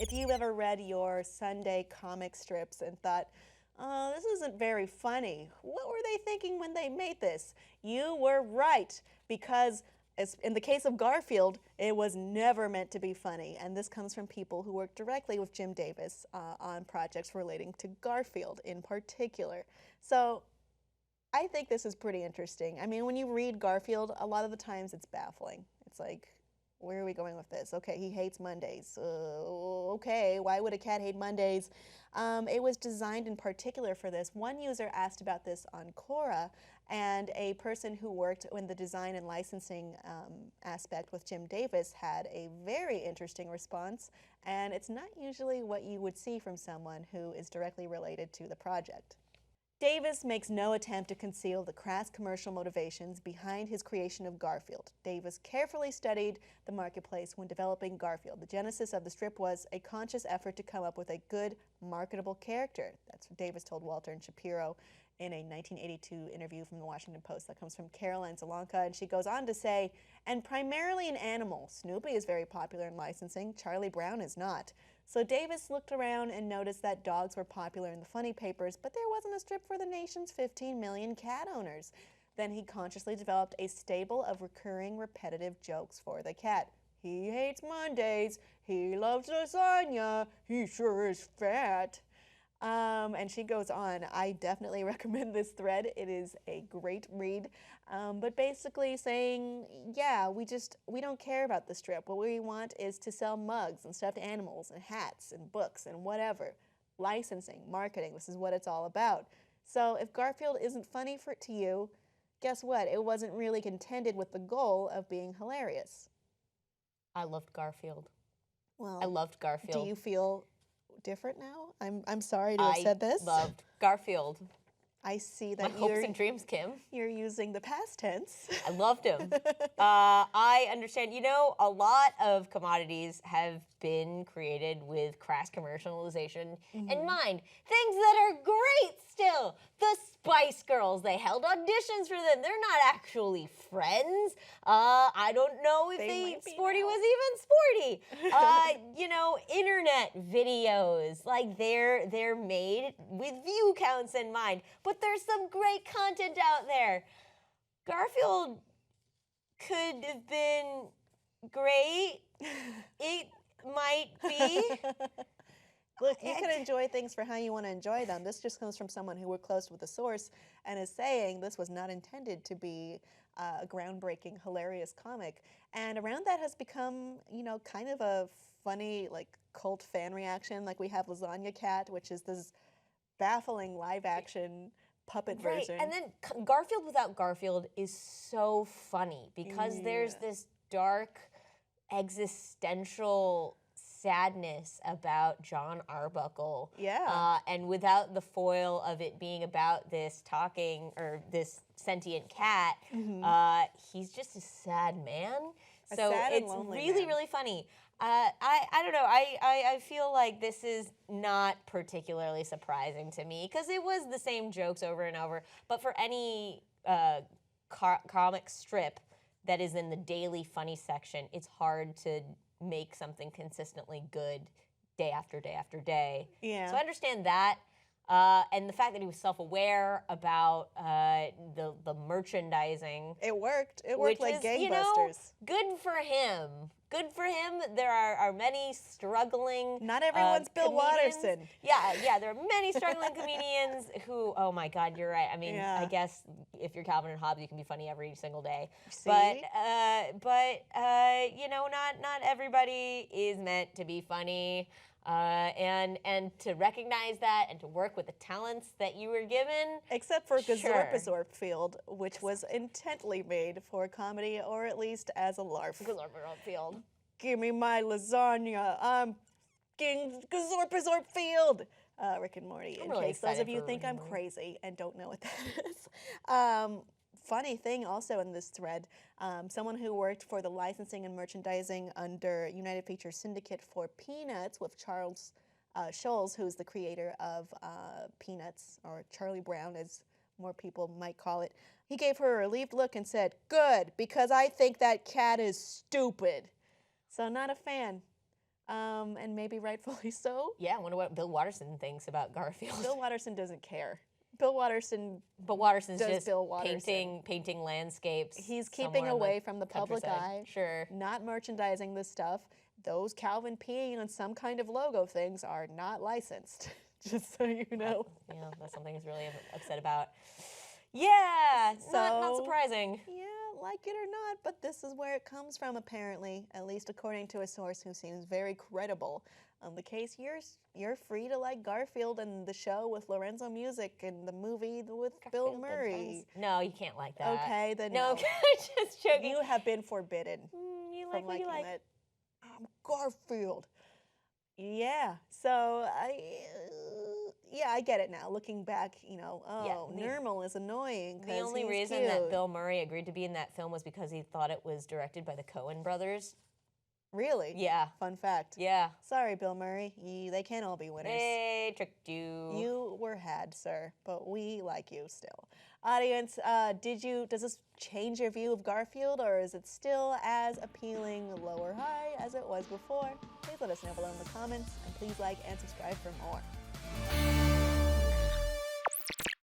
If you've ever read your Sunday comic strips and thought, oh, this isn't very funny, what were they thinking when they made this? You were right, because as in the case of Garfield, it was never meant to be funny. And this comes from people who work directly with Jim Davis on projects relating to Garfield in particular. So I think this is pretty interesting. I mean, when you read Garfield, a lot of the times it's baffling. It's like, where are we going with this? Okay, he hates Mondays. Okay, why would a cat hate Mondays? It was designed in particular for this. One user asked about this on Quora, and a person who worked in the design and licensing aspect with Jim Davis had a very interesting response, and it's not usually what you would see from someone who is directly related to the project. Davis makes no attempt to conceal the crass commercial motivations behind his creation of Garfield. Davis carefully studied the marketplace when developing Garfield. The genesis of the strip was a conscious effort to come up with a good, marketable character. That's what Davis told Walter and Shapiro in a 1982 interview from the Washington Post. That comes from Caroline Zalanka, and she goes on to say, and primarily an animal. Snoopy is very popular in licensing. Charlie Brown is not. So Davis looked around and noticed that dogs were popular in the funny papers, but there wasn't a strip for the nation's 15 million cat owners. Then he consciously developed a stable of recurring, repetitive jokes for the cat. He hates Mondays. He loves lasagna. He sure is fat. And she goes on. I definitely recommend this thread. It is a great read. But basically saying, yeah, we don't care about the strip. What we want is to sell mugs and stuffed animals and hats and books and whatever. Licensing, marketing, this is what it's all about. So if Garfield isn't funny to you, guess what? It wasn't really intended with the goal of being hilarious. I loved Garfield. Well, I loved Garfield. Do you feel different now? I'm sorry to have said this. I loved Garfield. I see that My hopes and dreams, Kim. You're using the past tense. I loved him. I understand. You know, a lot of commodities have been created with crass commercialization in mind. Things that are great still. The Spice Girls, they held auditions for them. They're not actually friends. I don't know if Sporty was even sporty. You know, internet videos, like they're made with view counts in mind. But there's some great content out there. Garfield could have been great. It might be. Look, you can enjoy things for how you want to enjoy them. This just comes from someone who worked close with the source and is saying this was not intended to be a groundbreaking, hilarious comic. And around that has become, you know, kind of a funny, like, cult fan reaction. Like we have Lasagna Cat, which is this baffling live-action puppet version. And then Garfield without Garfield is so funny because there's this dark, existential sadness about John Arbuckle. Yeah. And without the foil of it being about this talking or this sentient cat, he's just a sad man. So it's really, really funny. I don't know. I feel like this is not particularly surprising to me because it was the same jokes over and over. But for any comic strip that is in the daily funny section, it's hard to make something consistently good day after day after day. Yeah. So I understand that. And the fact that he was self-aware about the merchandising. It worked. It worked like gangbusters. You know, good for him. Good for him. There are many struggling Not everyone's Bill comedians. Watterson. Yeah, there are many struggling comedians who, oh my God, you're right. I mean, I guess if you're Calvin and Hobbes, you can be funny every single day. See? But you know, not everybody is meant to be funny. And to recognize that and to work with the talents that you were given. Except for Gazorp Field, which was intently made for comedy or at least as a larf. Gazorp Field. Give me my lasagna. I'm King Gazorp Field. Rick and Morty, in case those of you think I'm crazy and don't know what that is. Funny thing also in this thread, someone who worked for the licensing and merchandising under United Features Syndicate for Peanuts with Charles Schulz, who's the creator of Peanuts, or Charlie Brown as more people might call it. He gave her a relieved look and said, "Good, because I think that cat is stupid." So not a fan. And maybe rightfully so. Yeah, I wonder what Bill Watterson thinks about Garfield. Bill Watterson doesn't care. Bill Watterson But Watterson's does just Bill Watterson. painting landscapes. He's keeping somewhere in away from the public countryside. eye. Sure. Not merchandising this stuff. Those Calvin peeing on some kind of logo things are not licensed. Just so you know. Yeah, that's something he's really upset about. Yeah, not So- surprising. Yeah, like it or not, but this is where it comes from apparently, at least according to a source who seems very credible. On the case, you're free to like Garfield and the show with Lorenzo Music and the movie with Bill Garfield and Murray. Friends. No, you can't like that. Okay, then No, no. just joking. You have been forbidden You from like what you liking like. it. Garfield. Yeah, so I get it now. Looking back, Nermal is annoying. The 'cause only he's reason that cute. Bill Murray agreed to be in that film was because he thought it was directed by the Coen brothers. Really? Yeah. Fun fact. Yeah. Sorry, Bill Murray. They can't all be winners. They tricked you. You were had, sir, but we like you still. Audience, does this change your view of Garfield, or is it still as appealing, low or high, as it was before? Please let us know below in the comments, and please like and subscribe for more.